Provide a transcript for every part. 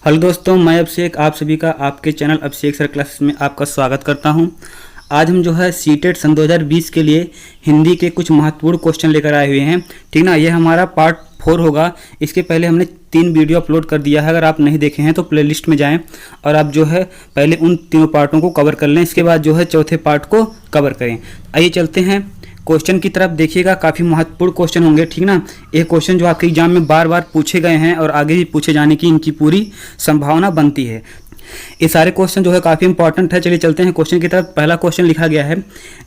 Hello दोस्तों, मैं अभिषेक आप सभी का आपके चैनल अभिषेक सर क्लासेस में आपका स्वागत करता हूं। आज हम जो है सीटेट सन 2020 के लिए हिंदी के कुछ महत्वपूर्ण क्वेश्चन लेकर आए हुए हैं। ठीक ना, ये हमारा पार्ट 4 होगा। इसके पहले हमने 3 वीडियो अपलोड कर दिया है। अगर आप नहीं देखे हैं तो प्लेलिस्ट में जाएं और आप जो है पहले उन तीनों पार्टों को कवर कर लें। इसके बाद जो है चौथे पार्ट को कवर करें। आइए चलते हैं क्वेश्चन की तरफ। देखिएगा, काफ़ी महत्वपूर्ण क्वेश्चन होंगे। ठीक ना, ये क्वेश्चन जो आपके एग्जाम में बार बार पूछे गए हैं और आगे भी पूछे जाने की इनकी पूरी संभावना बनती है। ये सारे क्वेश्चन जो है काफ़ी इंपॉर्टेंट है। चलिए चलते हैं क्वेश्चन की तरफ। पहला क्वेश्चन लिखा गया है,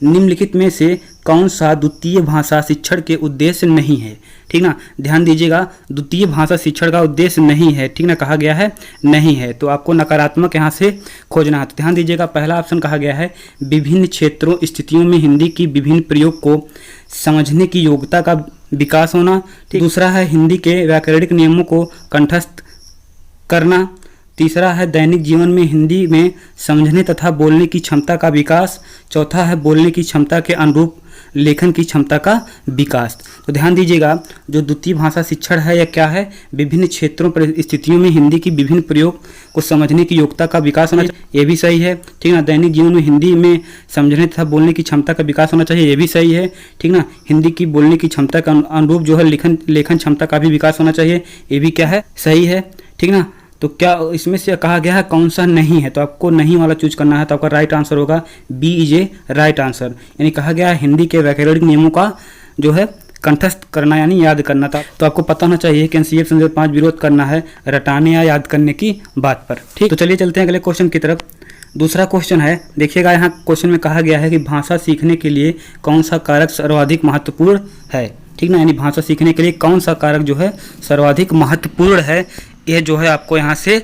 निम्नलिखित में से कौन सा द्वितीय भाषा शिक्षण के उद्देश्य नहीं है। ठीक ना, ध्यान दीजिएगा, द्वितीय भाषा शिक्षण का उद्देश्य नहीं है। ठीक ना, कहा गया है नहीं है, तो आपको नकारात्मक यहाँ से खोजना है। तो ध्यान दीजिएगा, पहला ऑप्शन कहा गया है विभिन्न क्षेत्रों स्थितियों में हिंदी की विभिन्न प्रयोग को समझने की योग्यता का विकास होना। दूसरा है हिंदी के व्याकरणिक नियमों को कंठस्थ करना। तीसरा है दैनिक जीवन में हिंदी में समझने तथा बोलने की क्षमता का विकास। चौथा है बोलने की क्षमता के अनुरूप लेखन की क्षमता का विकास। तो ध्यान दीजिएगा, जो द्वितीय भाषा शिक्षण है यह क्या है, विभिन्न क्षेत्रों परिस्थितियों में हिंदी की विभिन्न प्रयोग को समझने की योग्यता का विकास होना चाहिए, ये भी सही है। ठीक ना, दैनिक जीवन में हिंदी में समझने तथा बोलने की क्षमता का विकास होना चाहिए, ये भी सही है। ठीक ना, हिंदी की बोलने की क्षमता का अनुरूप जो है लेखन क्षमता का भी विकास होना चाहिए, ये भी क्या है, सही है। ठीक ना, तो क्या इसमें से कहा गया है कौन सा नहीं है, तो आपको नहीं वाला चूज करना है। तो आपका राइट आंसर होगा B is a right answer. यानी कहा गया है हिंदी के व्याकरणिक नियमों का जो है कंठस्थ करना यानी याद करना था। तो आपको पता होना चाहिए कि एनसीईआरटी संदर्भ 5 विरोध करना है रटाने या याद करने की बात पर। ठीक, तो चलिए चलते हैं अगले क्वेश्चन की तरफ। दूसरा क्वेश्चन है, देखिएगा यहाँ क्वेश्चन में कहा गया है कि भाषा सीखने के लिए कौन सा कारक सर्वाधिक महत्वपूर्ण है। ठीक ना, यानी भाषा सीखने के लिए कौन सा कारक जो है सर्वाधिक महत्वपूर्ण है, यह जो है आपको यहाँ से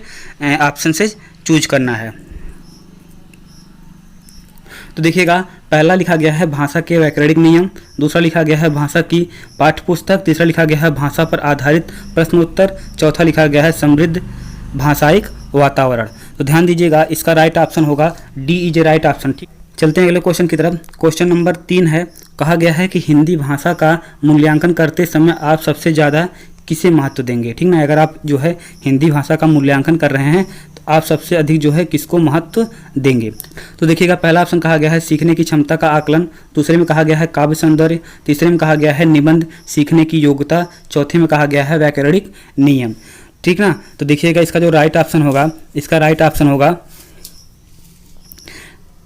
ऑप्शन से चूज करना है। तो देखिएगा, पहला लिखा गया है भाषा के व्याकरणिक नियम, दूसरा लिखा गया है भाषा की पाठ्यपुस्तक, तीसरा लिखा गया है भाषा पर आधारित प्रश्नोत्तर, चौथा लिखा गया है समृद्ध भाषायिक वातावरण। तो ध्यान दीजिएगा, इसका राइट ऑप्शन होगा D is a right option. ठीक, चलते हैं अगले क्वेश्चन की तरफ। क्वेश्चन नंबर 3 है, कहा गया है कि हिंदी भाषा का मूल्यांकन करते समय आप सबसे ज़्यादा किसे महत्व देंगे। ठीक ना, अगर आप जो है हिंदी भाषा का मूल्यांकन कर रहे हैं तो आप सबसे अधिक जो है किसको महत्व देंगे। तो देखिएगा, पहला ऑप्शन कहा गया है सीखने की क्षमता का आकलन, दूसरे में कहा गया है काव्य सौंदर्य, तीसरे में कहा गया है निबंध सीखने की योग्यता, चौथे में कहा गया है व्याकरणिक नियम। ठीक ना, तो देखिएगा इसका जो राइट ऑप्शन होगा, इसका राइट ऑप्शन होगा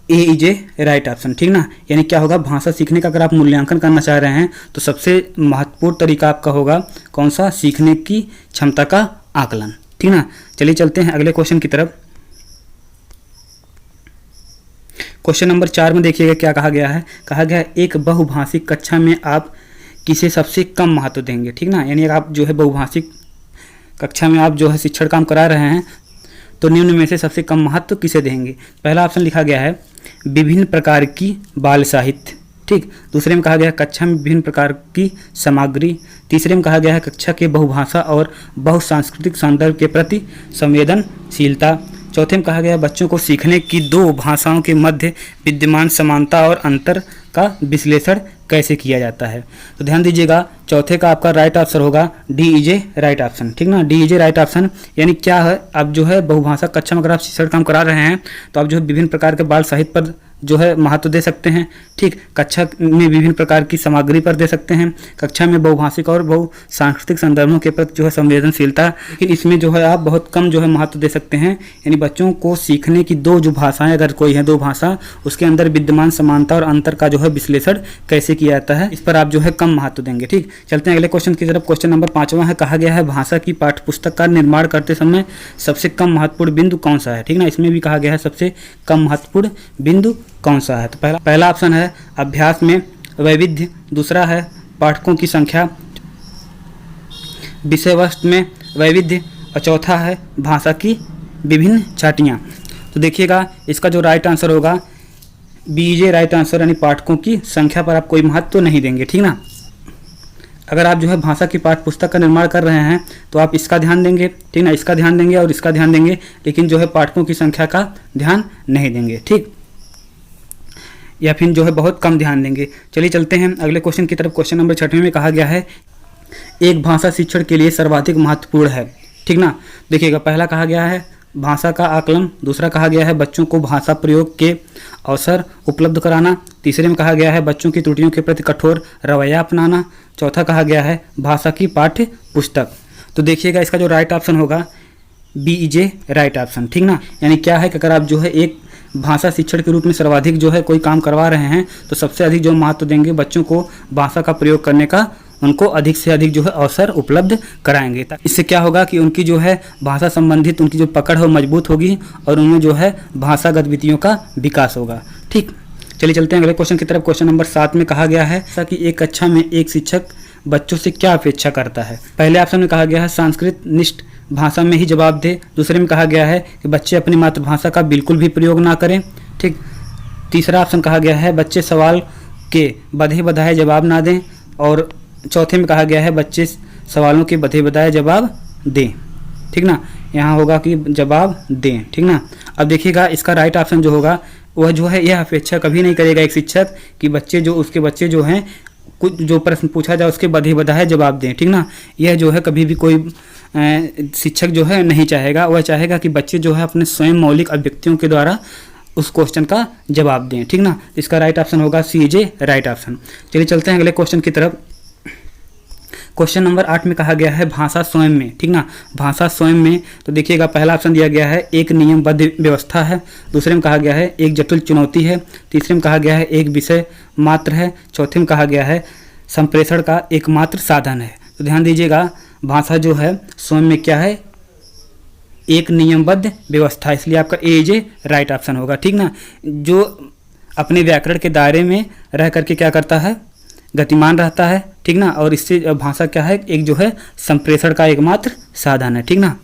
ए इज ए राइट ऑप्शन। ठीक ना, यानी क्या होगा, भाषा सीखने का अगर आप मूल्यांकन करना चाह रहे हैं तो सबसे महत्वपूर्ण तरीका आपका होगा कौन सा, सीखने की क्षमता का आकलन। ठीक ना, चलिए चलते हैं अगले क्वेश्चन की तरफ। क्वेश्चन नंबर 4 में देखिएगा क्या कहा गया है, कहा गया है एक बहुभाषिक कक्षा में आप किसे सबसे कम महत्व देंगे। ठीक ना, यानी अगर आप जो है बहुभाषिक कक्षा में आप जो है शिक्षण काम करा रहे हैं तो निम्न में से सबसे कम महत्व किसे देंगे। पहला ऑप्शन लिखा गया है विभिन्न प्रकार की बाल साहित्य। ठीक, दूसरे में कहा गया है कक्षा में विभिन्न प्रकार की सामग्री, तीसरे में कहा गया है कक्षा के बहुभाषा और बहुसांस्कृतिक संदर्भ के प्रति संवेदनशीलता, चौथे में कहा गया है बच्चों को सीखने की 2 भाषाओं के मध्य विद्यमान समानता और अंतर का विश्लेषण कैसे किया जाता है। तो ध्यान दीजिएगा, चौथे का आपका राइट आंसर होगा D is a right option. ठीक ना, D is a right option. यानी क्या है, आप जो है बहुभाषा कक्षा में अगर आप शिक्षण काम करा रहे हैं तो आप जो है विभिन्न प्रकार के बाल साहित्य पर जो है महत्व दे सकते हैं। ठीक, कक्षा में विभिन्न प्रकार की सामग्री पर दे सकते हैं, कक्षा में बहुभाषिक और बहुसांस्कृतिक संदर्भों के प्रति जो है संवेदनशीलता, लेकिन इसमें जो है आप बहुत कम जो है महत्व दे सकते हैं। यानी बच्चों को सीखने की 2 जो भाषाएं अगर कोई है 2 भाषा, उसके अंदर विद्यमान समानता और अंतर का जो है विश्लेषण कैसे किया जाता है, इस पर आप जो है कम महत्व देंगे। ठीक, चलते हैं अगले क्वेश्चन की तरफ। क्वेश्चन नंबर 5वां है, कहा गया है भाषा की पाठ्यपुस्तक का निर्माण करते समय सबसे कम महत्वपूर्ण बिंदु कौन सा है। ठीक ना, इसमें भी कहा गया है सबसे कम महत्वपूर्ण बिंदु कौन सा है। तो पहला ऑप्शन है अभ्यास में वैविध्य, दूसरा है पाठकों की संख्या, विषय वस्तु में वैविध्य, और चौथा है भाषा की विभिन्न छाटियाँ। तो देखिएगा, इसका जो राइट आंसर होगा बी जे राइट आंसर, यानी पाठकों की संख्या पर आप कोई महत्व नहीं देंगे। ठीक ना, अगर आप जो है भाषा की पाठ्यपुस्तक का निर्माण कर रहे हैं तो आप इसका ध्यान देंगे। ठीक ना, इसका ध्यान देंगे और इसका ध्यान देंगे, लेकिन जो है पाठकों की संख्या का ध्यान नहीं देंगे। ठीक, या फिर जो है बहुत कम ध्यान देंगे। चलिए चलते हैं अगले क्वेश्चन की तरफ। क्वेश्चन नंबर 6 में कहा गया है एक भाषा शिक्षण के लिए सर्वाधिक महत्वपूर्ण है। ठीक ना। देखिएगा पहला कहा गया है भाषा का आकलन, दूसरा कहा गया है बच्चों को भाषा प्रयोग के अवसर उपलब्ध कराना, तीसरे में कहा गया है बच्चों की त्रुटियों के प्रति कठोर रवैया अपनाना, चौथा कहा गया है भाषा की पाठ्य पुस्तक। तो देखिएगा इसका जो राइट ऑप्शन होगा BEJ राइट ऑप्शन, ठीक ना। यानी क्या है कि अगर आप जो है एक भाषा शिक्षण के रूप में सर्वाधिक जो है कोई काम करवा रहे हैं तो सबसे अधिक जो महत्व देंगे बच्चों को भाषा का प्रयोग करने का, उनको अधिक से अधिक जो है अवसर उपलब्ध कराएंगे। इससे क्या होगा कि उनकी जो है भाषा संबंधित उनकी जो पकड़ है वो मजबूत होगी और उनमें जो है भाषा गतिविधियों का विकास होगा। ठीक, चलिए चलते हैं अगले क्वेश्चन की तरफ। क्वेश्चन नंबर 7 में कहा गया है कि एक कक्षा में एक शिक्षक बच्चों से क्या अपेक्षा करता है। पहले ऑप्शन में कहा गया है संस्कृत निष्ठ भाषा में ही जवाब दे, दूसरे में कहा गया है कि बच्चे अपनी मातृभाषा का बिल्कुल भी प्रयोग ना करें। ठीक, तीसरा ऑप्शन कहा गया है बच्चे सवाल के बधे बधाए जवाब ना दें, और चौथे में कहा गया है बच्चे सवालों के बधे बधाए जवाब दें। ठीक ना, यहाँ होगा कि जवाब दें। ठीक ना, अब देखिएगा इसका राइट ऑप्शन जो होगा वह जो है यह अपेक्षा कभी नहीं करेगा एक शिक्षक कि उसके बच्चे जो हैं कुछ जो प्रश्न पूछा जाए उसके बधे बधाए जवाब दें। ठीक ना, यह जो है कभी भी कोई शिक्षक जो है नहीं चाहेगा। वह चाहेगा कि बच्चे जो है अपने स्वयं मौलिक अभिव्यक्तियों के द्वारा उस क्वेश्चन का जवाब दें। ठीक ना, इसका राइट ऑप्शन होगा CJ राइट ऑप्शन। चलिए चलते हैं अगले क्वेश्चन की तरफ। क्वेश्चन नंबर 8 में कहा गया है भाषा स्वयं में। ठीक ना, भाषा स्वयं में तो देखिएगा पहला ऑप्शन दिया गया है एक नियमबद्ध व्यवस्था है, दूसरे में कहा गया है एक जटिल चुनौती है, तीसरे में कहा गया है एक विषय मात्र है, चौथे में कहा गया है संप्रेषण का एकमात्र साधन है। तो ध्यान दीजिएगा भाषा जो है स्वयं में क्या है, एक नियमबद्ध व्यवस्था, इसलिए आपका AJ राइट ऑप्शन होगा। ठीक ना, जो अपने व्याकरण के दायरे में रह करके क्या करता है, गतिमान रहता है। ठीक ना, और इससे भाषा क्या है, एक जो है संप्रेषण का एकमात्र साधन है। ठीक ना,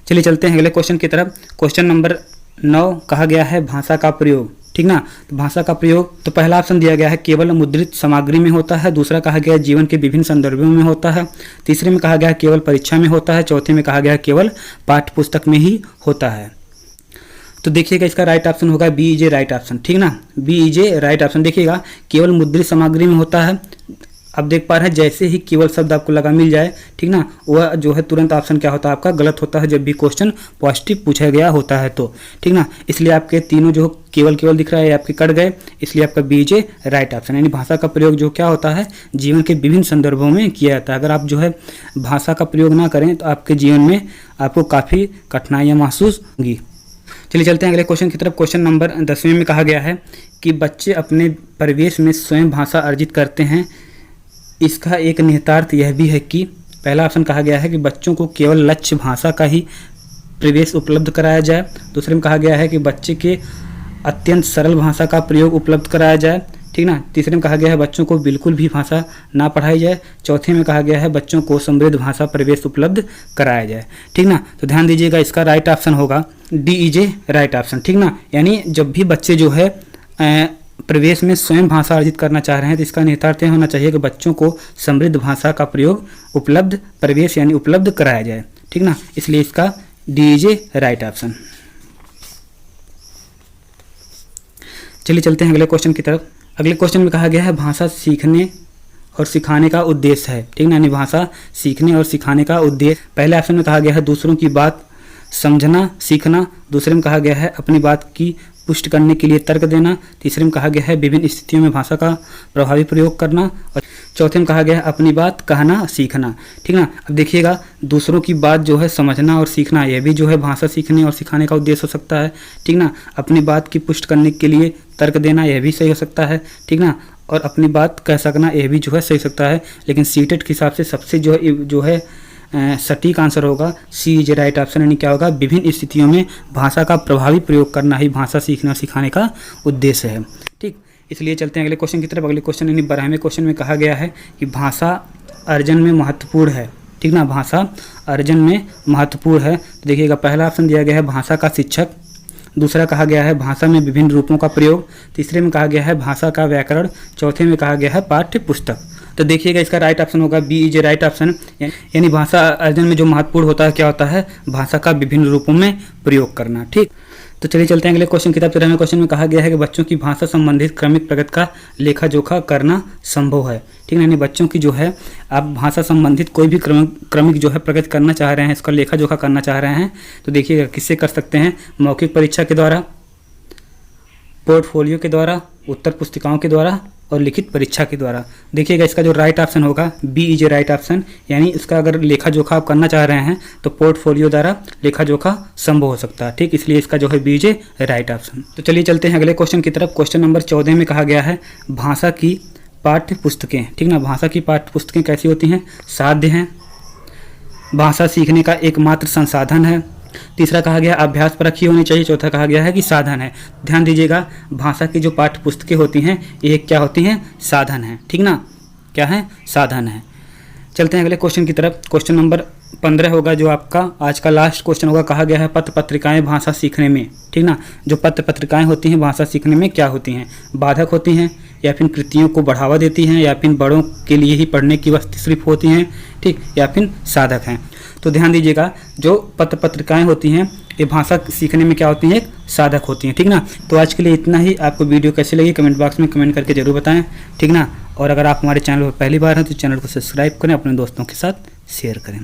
चलिए चलते हैं अगले क्वेश्चन की तरफ। क्वेश्चन नंबर 9 कहा गया है भाषा का प्रयोग। ठीक ना, तो भाषा का प्रयोग तो पहला ऑप्शन दिया गया है केवल मुद्रित सामग्री में होता है, दूसरा कहा गया है जीवन के विभिन्न संदर्भों में होता है, तीसरे में कहा गया है केवल परीक्षा में होता है, चौथे में कहा गया है केवल पाठ्य पुस्तक में ही होता है। तो देखिएगा इसका राइट ऑप्शन होगा BEJ राइट ऑप्शन। ठीक ना, BEJ राइट ऑप्शन। देखिएगा केवल मुद्रित सामग्री में होता है। अब देख पा रहे हैं जैसे ही केवल शब्द आपको लगा मिल जाए, ठीक ना, वह जो है तुरंत ऑप्शन क्या होता है आपका गलत होता है जब भी क्वेश्चन पॉजिटिव पूछा गया होता है तो। ठीक ना, इसलिए आपके तीनों जो केवल दिख रहा है आपके कट गए, इसलिए आपका BEJ राइट ऑप्शन। यानी भाषा का प्रयोग जो क्या होता है जीवन के विभिन्न संदर्भों में किया जाता है। अगर आप जो है भाषा का प्रयोग ना करें तो आपके जीवन में आपको काफ़ी कठिनाइयाँ महसूस होंगी। चलिए चलते हैं अगले क्वेश्चन की तरफ। क्वेश्चन नंबर 10वें में कहा गया है कि बच्चे अपने परिवेश में स्वयं भाषा अर्जित करते हैं। इसका एक निहितार्थ यह भी है कि पहला ऑप्शन कहा गया है कि बच्चों को केवल लक्ष्य भाषा का ही प्रवेश उपलब्ध कराया जाए, दूसरे में कहा गया है कि बच्चे के अत्यंत सरल भाषा का प्रयोग उपलब्ध कराया जाए। ठीक ना, तीसरे में कहा गया है बच्चों को बिल्कुल भी भाषा ना पढ़ाई जाए, चौथे में कहा गया है बच्चों को समृद्ध भाषा प्रवेश उपलब्ध कराया जाए। ठीक ना, तो ध्यान दीजिएगा इसका राइट ऑप्शन होगा DEJ राइट ऑप्शन। ठीक ना, यानी जब भी बच्चे जो है प्रवेश में स्वयं भाषा अर्जित करना चाह रहे हैं तो इसका निहितार्थ होना चाहिए कि बच्चों को समृद्ध भाषा का प्रयोग उपलब्ध प्रवेश यानी उपलब्ध कराया जाए। ठीक ना, इसलिए इसका DEJ राइट ऑप्शन। चलिए चलते हैं अगले क्वेश्चन की तरफ। अगले क्वेश्चन में कहा गया है भाषा सीखने और सिखाने का उद्देश्य है। ठीक ना, यानी भाषा सीखने और सिखाने का उद्देश्य। पहले ऑप्शन में कहा गया है दूसरों की बात समझना सीखना, दूसरे में कहा गया है अपनी बात की पुष्टि करने के लिए तर्क देना, तीसरे में कहा गया है विभिन्न स्थितियों में भाषा का प्रभावी प्रयोग करना, और चौथे में कहा गया है अपनी बात कहना सीखना। ठीक ना, अब देखिएगा दूसरों की बात जो है समझना और सीखना, यह भी जो है भाषा सीखने और सिखाने का उद्देश्य हो सकता है। ठीक ना, अपनी बात की पुष्टि करने के लिए तर्क देना, यह भी सही हो सकता है। ठीक ना, और अपनी बात कह सकना, यह भी जो है सही हो सकता है। लेकिन सीटेट के हिसाब से सबसे जो है सटीक आंसर होगा CJ राइट ऑप्शन। यानी क्या होगा, विभिन्न स्थितियों में भाषा का प्रभावी प्रयोग करना ही भाषा सीखने और सिखाने का उद्देश्य है। ठीक, इसलिए चलते हैं अगले क्वेश्चन की तरफ। अगले क्वेश्चन यानी 12वें क्वेश्चन में कहा गया है कि भाषा अर्जन में महत्वपूर्ण है। ठीक ना, भाषा अर्जन में महत्वपूर्ण है। तो देखिएगा पहला ऑप्शन दिया गया है भाषा का शिक्षक, दूसरा कहा गया है भाषा में विभिन्न रूपों का प्रयोग, तीसरे में कहा गया है भाषा का व्याकरण, चौथे में कहा गया है पाठ्य पुस्तक। तो देखिएगा इसका राइट ऑप्शन होगा B is a right option. यानी भाषा अर्जन में जो महत्वपूर्ण होता है क्या होता है, भाषा का विभिन्न रूपों में प्रयोग करना। ठीक, तो चलिए चलते हैं अगले क्वेश्चन की तरफ। 13वें क्वेश्चन में कहा गया है कि बच्चों की भाषा संबंधित क्रमिक प्रगति का लेखा जोखा करना संभव है। ठीक है, यानी बच्चों की जो है आप भाषा संबंधित कोई भी क्रमिक जो है प्रगति करना चाह रहे हैं, इसका लेखा जोखा करना चाह रहे हैं, तो देखिएगा किससे कर सकते हैं, मौखिक परीक्षा के द्वारा, पोर्टफोलियो के द्वारा, उत्तर पुस्तिकाओं के द्वारा और लिखित परीक्षा के द्वारा। देखिएगा इसका जो राइट ऑप्शन होगा B is a right option. यानी इसका अगर लेखा जोखा आप करना चाह रहे हैं तो पोर्टफोलियो द्वारा लेखा जोखा संभव हो सकता है। ठीक, इसलिए इसका जो है B is a right option. तो चलिए चलते हैं अगले क्वेश्चन की तरफ। क्वेश्चन नंबर 14 में कहा गया है भाषा की पाठ्य पुस्तकें। ठीक ना, भाषा की पाठ्य पुस्तकें कैसी होती हैं, साध्य हैं, भाषा सीखने का एकमात्र संसाधन है। तीसरा कहा गया अभ्यास परक ही होनी चाहिए। चौथा कहा गया है कि साधन है। ध्यान दीजिएगा, भाषा की जो पाठ्य पुस्तकें होती हैं ये क्या होती हैं, साधन है। ठीक ना, क्या है, साधन है। चलते हैं अगले क्वेश्चन की तरफ। क्वेश्चन नंबर 15 होगा जो आपका आज का लास्ट क्वेश्चन होगा। कहा गया है पत्र पत्रिकाएं भाषा सीखने में। ठीक ना, जो पत्र पत्रिकाएं होती हैं भाषा सीखने में क्या होती हैं, बाधक होती हैं या फिर कृतियों को बढ़ावा देती हैं या फिर बड़ों के लिए ही पढ़ने की वस्तु सिर्फ होती हैं, ठीक, या फिर साधक हैं। तो ध्यान दीजिएगा, जो पत्र पत्रिकाएं होती हैं ये भाषा सीखने में क्या होती हैं, एक साधक होती हैं। ठीक ना, तो आज के लिए इतना ही। आपको वीडियो कैसी लगी कमेंट बॉक्स में कमेंट करके जरूर बताएं। ठीक ना, और अगर आप हमारे चैनल पर पहली बार हैं तो चैनल को सब्सक्राइब करें, अपने दोस्तों के साथ शेयर करें।